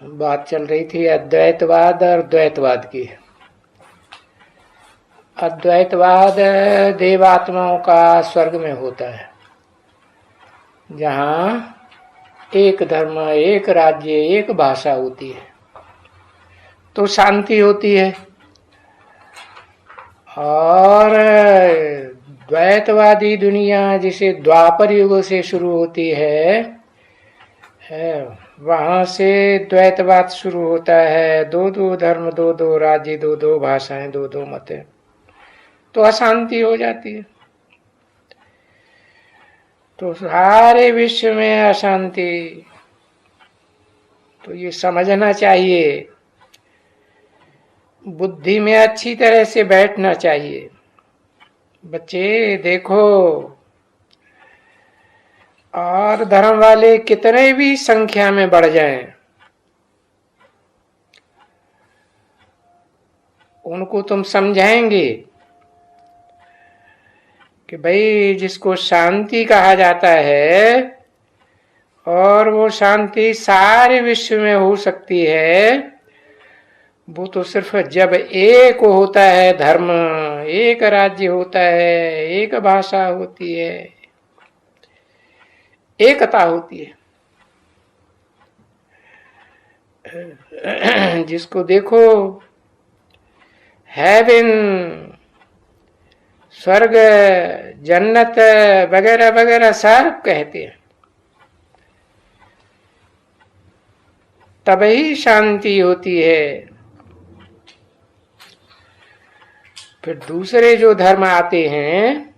बात चल रही थी अद्वैतवाद और द्वैतवाद की। अद्वैतवाद देवात्माओं का स्वर्ग में होता है, जहाँ एक धर्म, एक राज्य, एक भाषा होती है तो शांति होती है। और द्वैतवादी दुनिया जिसे द्वापर युग से शुरू होती है वहां से द्वैतवाद शुरू होता है। दो दो धर्म, दो दो राज्य, दो दो भाषाएं, दो दो मतें, तो अशांति हो जाती है। तो सारे विश्व में अशांति, तो ये समझना चाहिए, बुद्धि में अच्छी तरह से बैठना चाहिए। बच्चे देखो, और धर्म वाले कितने भी संख्या में बढ़ जाएं, उनको तुम समझाएंगे कि भाई जिसको शांति कहा जाता है, और वो शांति सारे विश्व में हो सकती है, वो तो सिर्फ जब एक होता है धर्म, एक राज्य होता है, एक भाषा होती है, एकता होती है। जिसको देखो हेवन, स्वर्ग, जन्नत वगैरह वगैरह सब कहते हैं, तभी शांति होती है। फिर दूसरे जो धर्म आते हैं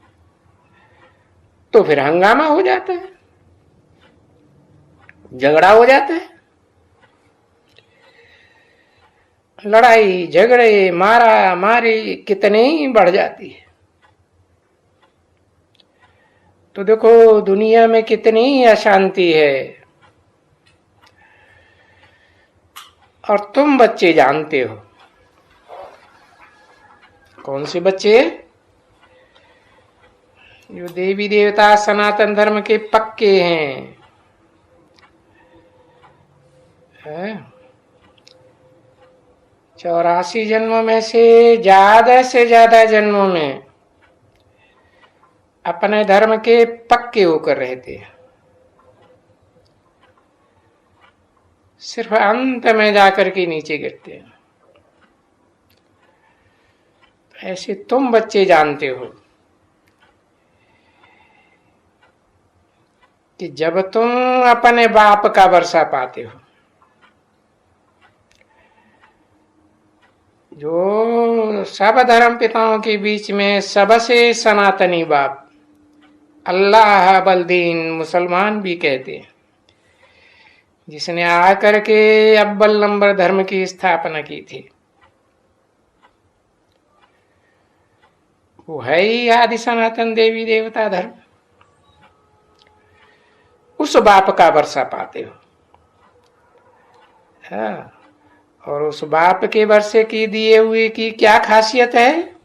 तो फिर हंगामा हो जाता है, झगड़ा हो जाता है, लड़ाई झगड़े मारा मारी कितने ही बढ़ जाती है। तो देखो दुनिया में कितनी अशांति है। और तुम बच्चे जानते हो, कौन से बच्चे? जो देवी देवता सनातन धर्म के पक्के हैं, 84 जन्मों में से ज्यादा जन्मों में अपने धर्म के पक्के होकर रहते हैं, सिर्फ अंत में जाकर के नीचे गिरते हैं। ऐसे तुम बच्चे जानते हो कि जब तुम अपने बाप का वर्षा पाते हो, जो सब धर्म पिताओं के बीच में सबसे सनातनी बाप, अल्लाह बलदीन मुसलमान भी कहते हैं, जिसने आकर के अव्वल नंबर धर्म की स्थापना की थी, वो है ही आदि सनातन देवी देवता धर्म। उस बाप का वर्षा पाते हो। हाँ, और उस बाप के वर्षे की दिए हुए की क्या खासियत है?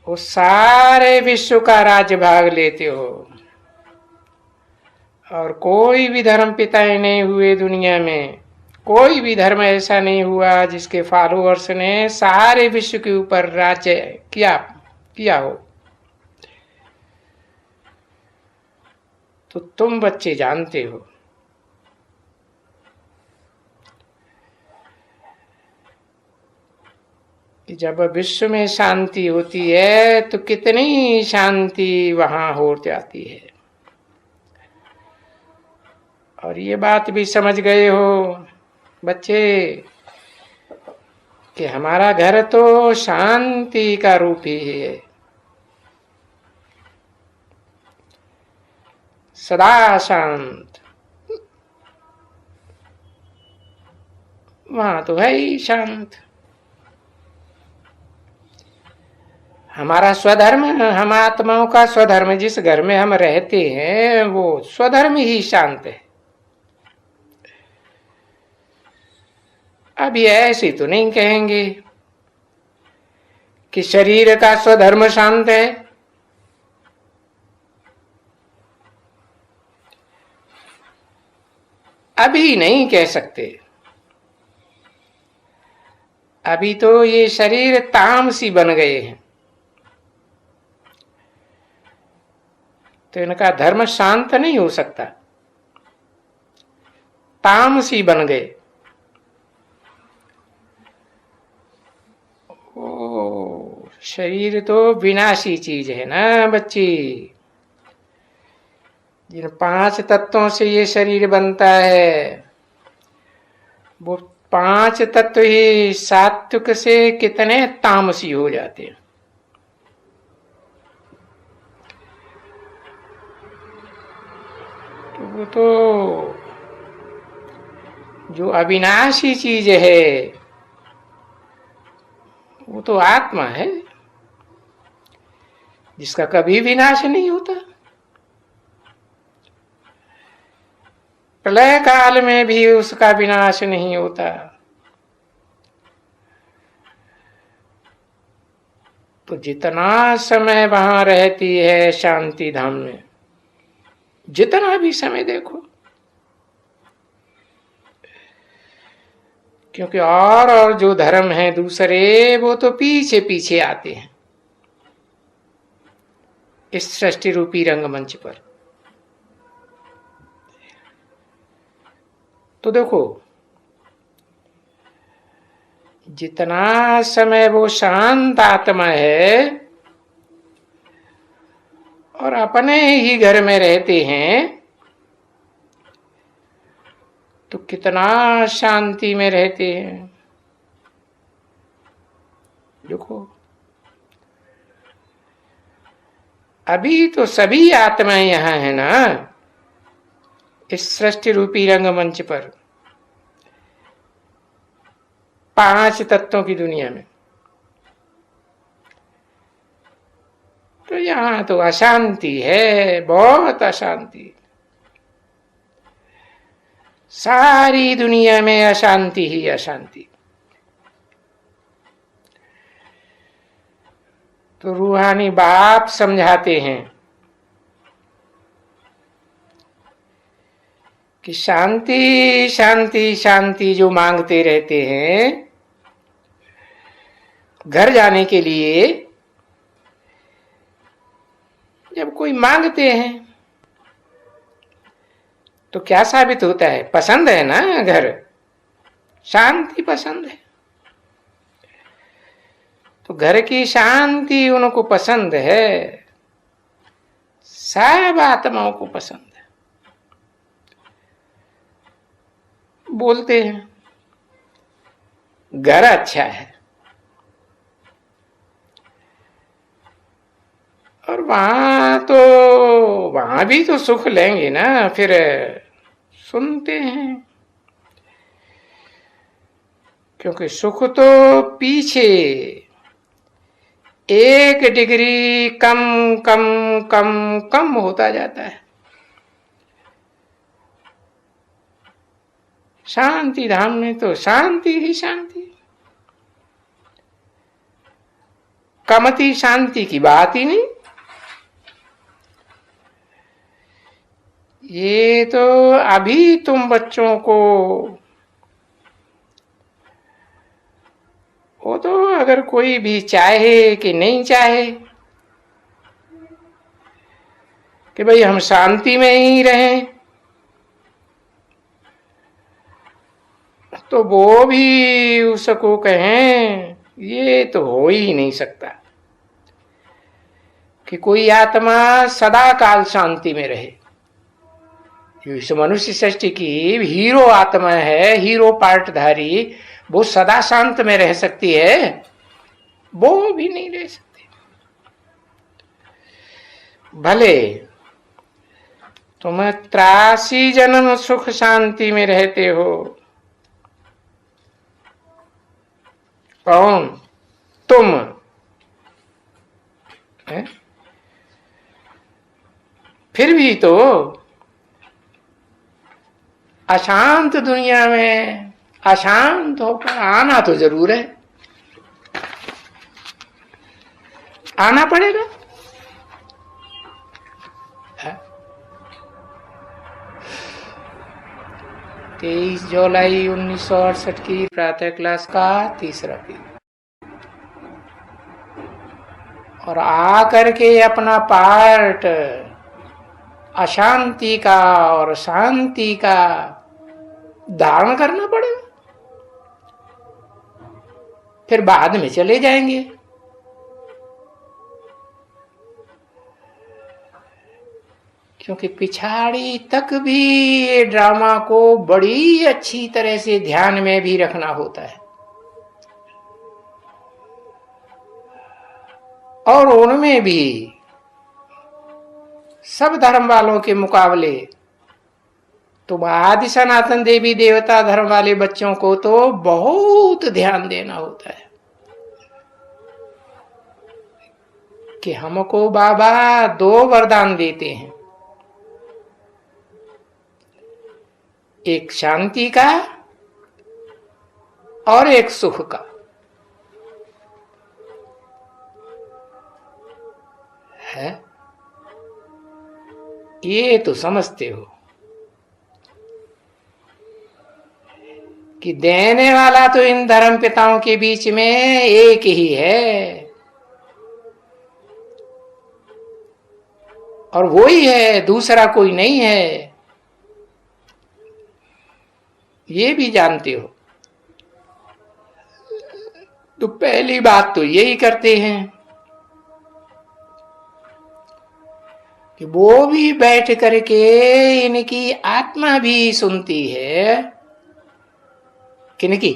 वो सारे विश्व का राज्य भाग लेते हो, और कोई भी धर्म पिता नहीं हुए दुनिया में, कोई भी धर्म ऐसा नहीं हुआ जिसके फॉलोअर्स ने सारे विश्व के ऊपर राज्य किया हो। तो तुम बच्चे जानते हो कि जब विश्व में शांति होती है तो कितनी शांति वहां हो जाती है। और ये बात भी समझ गए हो बच्चे कि हमारा घर तो शांति का रूप ही है, सदा शांत। वहां तो है ही शांत। हमारा स्वधर्म, हम आत्माओं का स्वधर्म, जिस घर में हम रहते हैं वो स्वधर्म ही शांत है। अब ये ऐसे तो नहीं कहेंगे कि शरीर का स्वधर्म शांत है। अभी नहीं कह सकते। अभी तो ये शरीर तामसी बन गए हैं, तो इनका धर्म शांत नहीं हो सकता। तामसी बन गए। ओ, शरीर तो विनाशी चीज है ना बच्ची। जिन 5 तत्वों से ये शरीर बनता है, वो 5 तत्व ही सात्विक से कितने तामसी हो जाते हैं। तो वो तो जो अविनाशी चीज है वो तो आत्मा है, जिसका कभी विनाश नहीं होता। प्रलय काल में भी उसका विनाश नहीं होता। तो जितना समय वहां रहती है शांति धाम में, जितना भी समय देखो, क्योंकि और जो धर्म है दूसरे, वो तो पीछे पीछे आते हैं इस सृष्टि रूपी रंगमंच पर। तो देखो, जितना समय वो शांत आत्मा है और अपने ही घर में रहते हैं, तो कितना शांति में रहते हैं। देखो, अभी तो सभी आत्माएं यहां है ना, इस सृष्टि रूपी रंगमंच पर, 5 तत्वों की दुनिया में। तो यहां तो अशांति है, बहुत अशांति। सारी दुनिया में अशांति ही अशांति। तो रूहानी बाप समझाते हैं कि शांति शांति शांति जो मांगते रहते हैं घर जाने के लिए, जब कोई मांगते हैं तो क्या साबित होता है? पसंद है ना घर, शांति पसंद है। तो घर की शांति उनको पसंद है, सब आत्माओं को पसंद है। बोलते हैं घर अच्छा है, और वहां भी तो सुख लेंगे ना। फिर सुनते हैं, क्योंकि सुख तो पीछे 1 डिग्री कम कम कम कम होता जाता है। शांति धाम में तो शांति ही शांति, कमती शांति की बात ही नहीं। ये तो अभी तुम बच्चों को, वो तो अगर कोई भी चाहे कि नहीं चाहे कि भाई हम शांति में ही रहें, तो वो भी उसको कहें, ये तो हो ही नहीं सकता कि कोई आत्मा सदा काल शांति में रहे। इस मनुष्य सृष्टि की हीरो आत्मा है, हीरो पार्टधारी, वो सदा शांत में रह सकती है? वो भी नहीं रह सकती। भले तुम 83 जन्म सुख शांति में रहते हो, कौन? तुम है? फिर भी तो अशांत दुनिया में अशांत होकर आना तो जरूर है, आना पड़ेगा। 23 जुलाई 1968 की प्रातः क्लास का तीसरा पीरियड। और आकर के अपना पार्ट अशांति का और शांति का धारण करना पड़ेगा, फिर बाद में चले जाएंगे। क्योंकि पिछाड़ी तक भी ये ड्रामा को बड़ी अच्छी तरह से ध्यान में भी रखना होता है। और उनमें भी सब धर्म वालों के मुकाबले तो आदि सनातन देवी देवता धर्म वाले बच्चों को तो बहुत ध्यान देना होता है कि हमको बाबा 2 वरदान देते हैं, एक शांति का और एक सुख का। है ये तो समझते हो कि देने वाला तो इन धर्म पिताओं के बीच में एक ही है, और वो ही है, दूसरा कोई नहीं है। ये भी जानते हो। तो पहली बात तो यही करते हैं कि वो भी बैठ करके इनकी आत्मा भी सुनती है। किनकी?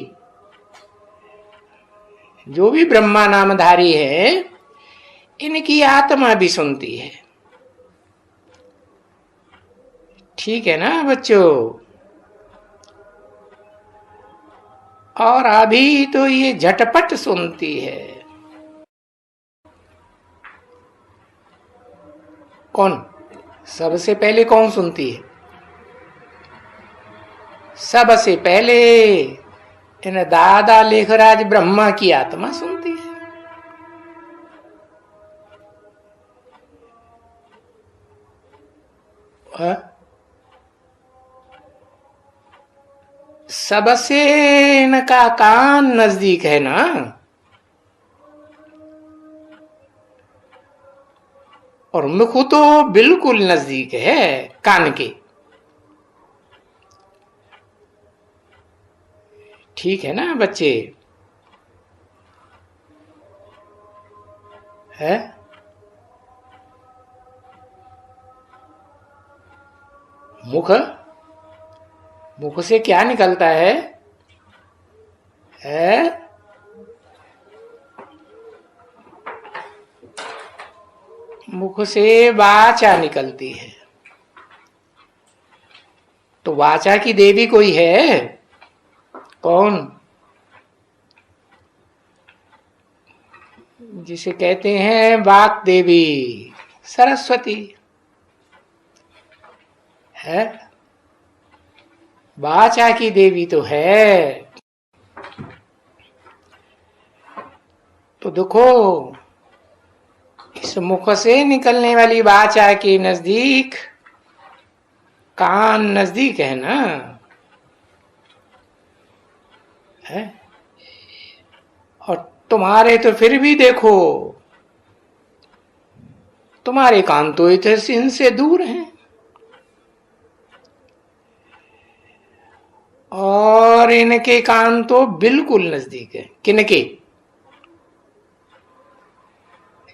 जो भी ब्रह्मा नामधारी है, इनकी आत्मा भी सुनती है। ठीक है ना बच्चों? और अभी तो ये झटपट सुनती है। कौन? सबसे पहले कौन सुनती है? सबसे पहले इन दादा लेखराज ब्रह्मा की आत्मा सुनती है। सबसे इनका कान नजदीक है ना, और मुख तो बिल्कुल नजदीक है कान के। ठीक है ना बच्चे? है मुख, मुख से क्या निकलता है? मुख से वाचा निकलती है। तो वाचा की देवी कोई है? कौन? जिसे कहते हैं वाक देवी, सरस्वती है। वाचा की देवी तो है। तो देखो, इस मुख से निकलने वाली वाचा के नजदीक कान नजदीक है ना, है? और तुम्हारे तो फिर भी देखो, तुम्हारे कान तो इनसे दूर हैं, और इनके कान तो बिल्कुल नजदीक है। किनके?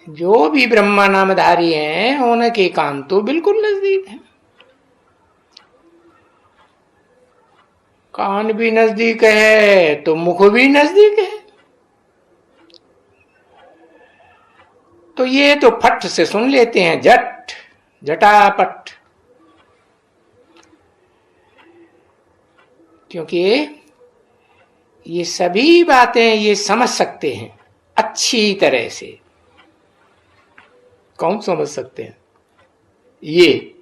जो भी ब्रह्मा नामधारी हैं, उनके कान तो बिल्कुल नजदीक हैं। कान भी नजदीक है तो मुख भी नजदीक है। तो ये तो फट से सुन लेते हैं, झट झटापट। क्योंकि ये सभी बातें ये समझ सकते हैं अच्छी तरह से। कौन समझ सकते हैं? ये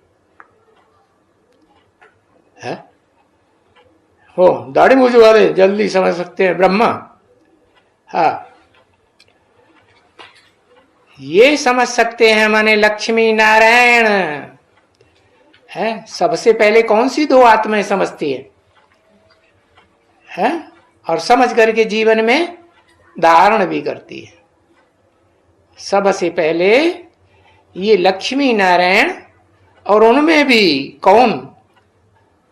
है हो दाढ़ी मूछ वाले जल्दी समझ सकते हैं, ब्रह्मा। हाँ, ये समझ सकते हैं, माने लक्ष्मी नारायण है। सबसे पहले कौन सी 2 आत्माएं समझती है? है और समझ करके जीवन में धारण भी करती है। सबसे पहले ये लक्ष्मी नारायण, और उनमें भी कौन?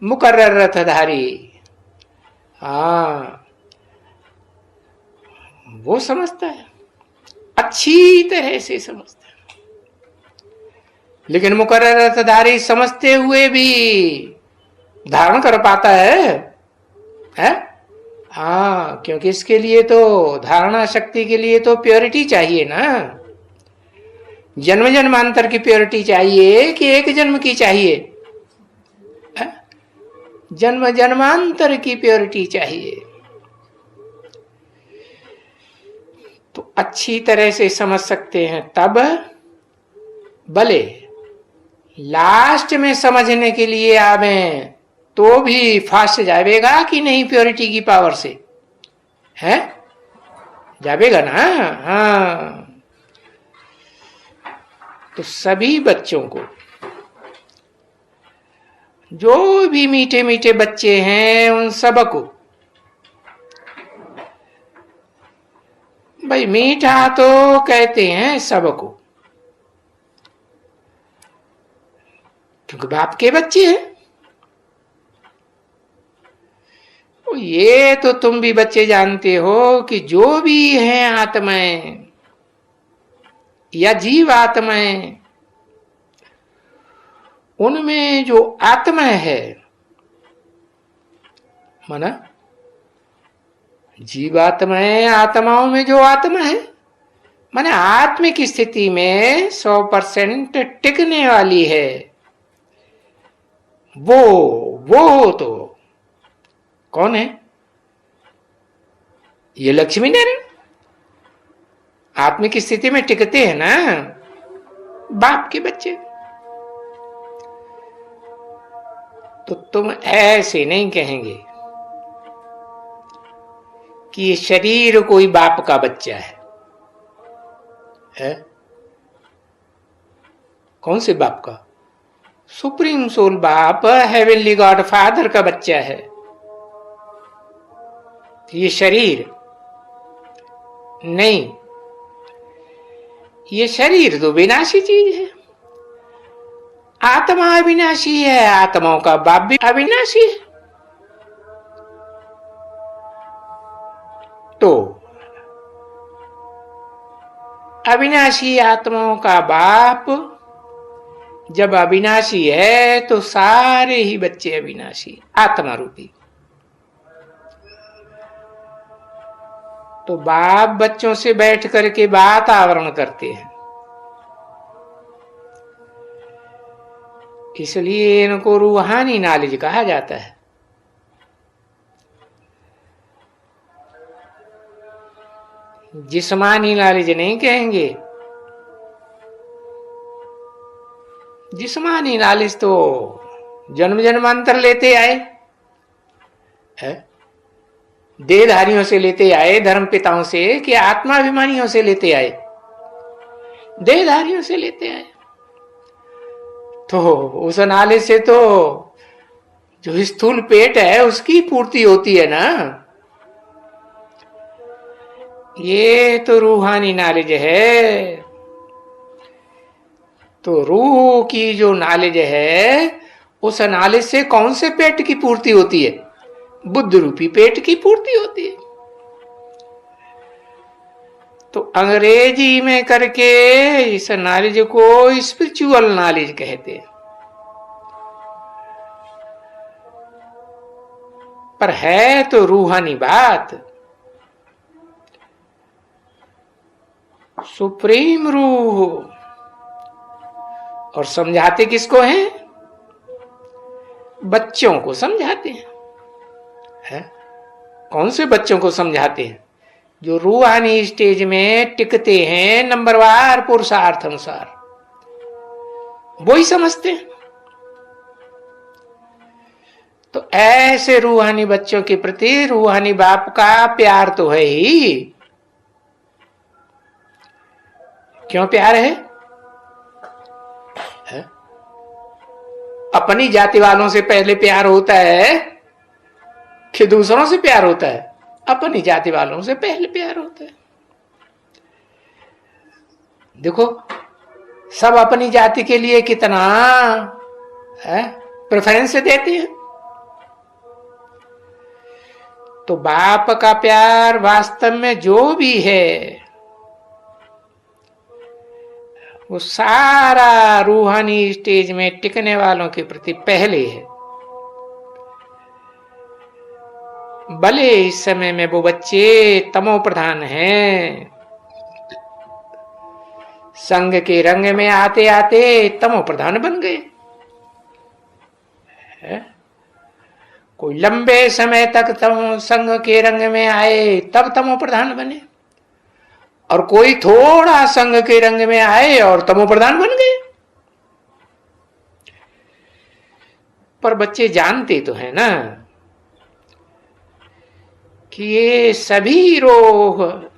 मुकर्रर रथधारी। हाँ, वो समझता है, अच्छी तरह से समझता है। लेकिन मुकर्रर रथधारी समझते हुए भी धारण कर पाता है? हाँ, क्योंकि इसके लिए तो, धारणा शक्ति के लिए तो प्योरिटी चाहिए ना। जन्म जन्मांतर की प्योरिटी चाहिए कि एक जन्म की चाहिए? है? जन्म जन्मांतर की प्योरिटी चाहिए। तो अच्छी तरह से समझ सकते हैं तब, भले लास्ट में समझने के लिए आवे तो भी फास्ट जाएगा कि नहीं प्योरिटी की पावर से? है, जाएगा ना। हाँ, तो सभी बच्चों को, जो भी मीठे मीठे बच्चे हैं उन सबको, भाई मीठा तो कहते हैं सबको, क्योंकि बाप के बच्चे हैं। तो ये तो तुम भी बच्चे जानते हो कि जो भी हैं आत्माएं या जीव आत्माएं, उनमें जो आत्मा है, माना जीवात्माएं, आत्माओं में जो आत्मा है, माने आत्मिक स्थिति में 100% टिकने वाली है, वो तो कौन है? ये लक्ष्मी नारायण आत्मिक स्थिति में टिकते हैं ना, बाप के बच्चे। तो तुम ऐसे नहीं कहेंगे कि ये शरीर कोई बाप का बच्चा है? कौन से बाप का? सुप्रीम सोल बाप, हेवनली गॉड फादर का बच्चा है। ये शरीर नहीं, ये शरीर तो विनाशी चीज है। आत्मा अविनाशी है, आत्माओं का बाप भी अविनाशी है। तो अविनाशी आत्माओं का बाप जब अविनाशी है तो सारे ही बच्चे अविनाशी, आत्मा रूपी। तो बाप बच्चों से बैठ करके बात आवरण करते हैं, इसलिए इनको रूहानी नॉलेज कहा जाता है। जिस्मानी नॉलेज नहीं कहेंगे। जिस्मानी नॉलेज तो जन्म जन्मांतर लेते आए है, देहधारियों से लेते आए, धर्म पिताओं से, कि आत्माभिमानियों से लेते आए? देहधारियों से लेते आए। तो उस नॉलेज से तो जो स्थूल पेट है उसकी पूर्ति होती है ना। ये तो रूहानी नॉलेज है। तो रूह की जो नॉलेज है, उस नॉलेज से कौन से पेट की पूर्ति होती है? बुद्ध रूपी पेट की पूर्ति होती है। तो अंग्रेजी में करके इस नॉलेज को स्पिरिचुअल नॉलेज कहते हैं, पर है तो रूहानी बात। सुप्रीम रूह। और समझाते किसको हैं? बच्चों को समझाते हैं। कौन से बच्चों को समझाते हैं? जो रूहानी स्टेज में टिकते हैं नंबरवार पुरुषार्थ अनुसार, वो ही समझते हैं। तो ऐसे रूहानी बच्चों के प्रति रूहानी बाप का प्यार तो है ही। क्यों प्यार है? अपनी जाति वालों से पहले प्यार होता है कि दूसरों से प्यार होता है, अपनी जाति वालों से पहले प्यार होता है। देखो सब अपनी जाति के लिए कितना प्रेफरेंस देते हैं। तो बाप का प्यार वास्तव में जो भी है वो सारा रूहानी स्टेज में टिकने वालों के प्रति पहले है। भले इस समय में वो बच्चे तमो प्रधान हैं, संघ के रंग में आते आते तमो प्रधान बन गए। कोई लंबे समय तक संघ के रंग में आए तब तमो प्रधान बने, और कोई थोड़ा संघ के रंग में आए और तमो प्रधान बन गए। पर बच्चे जानते तो है ना कि ये सभी रोग,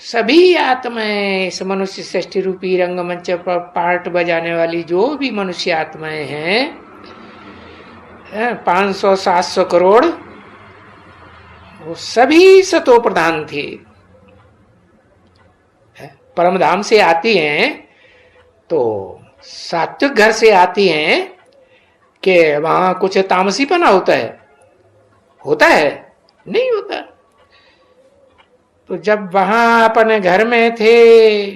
सभी आत्माएं इस मनुष्य सृष्टि रूपी रंगमंच पर पार्ट बजाने वाली जो भी मनुष्य आत्माएं हैं, 500-700 करोड़, वो सभी सतो प्रधान थे। परमधाम से आती हैं तो सात्विक घर से आती हैं कि वहां कुछ तामसीपना होता है? होता है? नहीं होता। तो जब वहां अपने घर में थे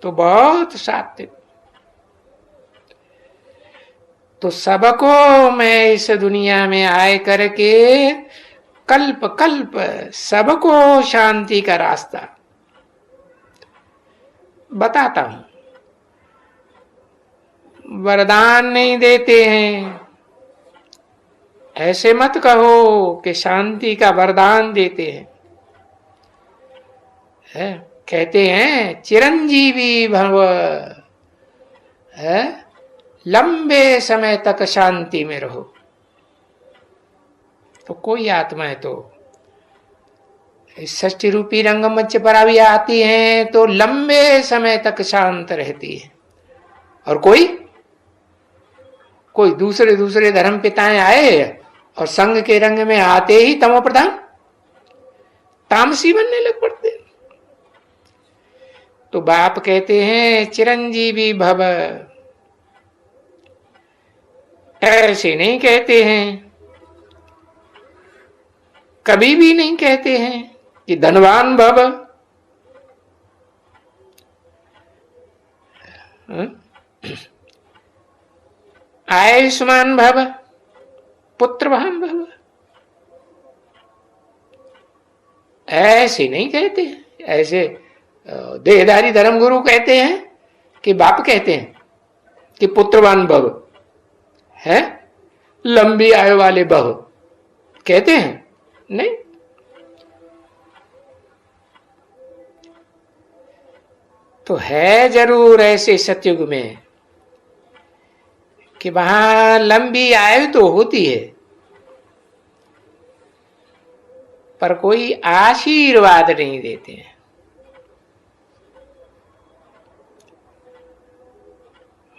तो बहुत सात्विक। तो सबको मैं इस दुनिया में आए करके कल्प कल्प सबको शांति का रास्ता बताता हूं। वरदान नहीं देते हैं, ऐसे मत कहो कि शांति का वरदान देते हैं। कहते हैं चिरंजीवी भव, लंबे समय तक शांति में रहो। तो कोई आत्माएं तो इस षष्टि रूपी रंगमंच पर अभी आती हैं तो लंबे समय तक शांत रहती है, और कोई दूसरे धर्म पिताएं आए और संघ के रंग में आते ही तमो प्रधान तामसी बनने लग पड़ते। तो बाप कहते हैं चिरंजीवी भव। ऐसे नहीं कहते हैं, कभी भी नहीं कहते हैं कि धनवान भव। आयुष्मान भव, पुत्रवान भव, ऐसे नहीं कहते। ऐसे देहधारी धर्मगुरु कहते हैं कि बाप कहते हैं कि पुत्रवान भव है, लंबी आयु वाले भव कहते हैं? नहीं। तो है जरूर ऐसे सतयुग में कि वहां लंबी आयु तो होती है पर कोई आशीर्वाद नहीं देते हैं।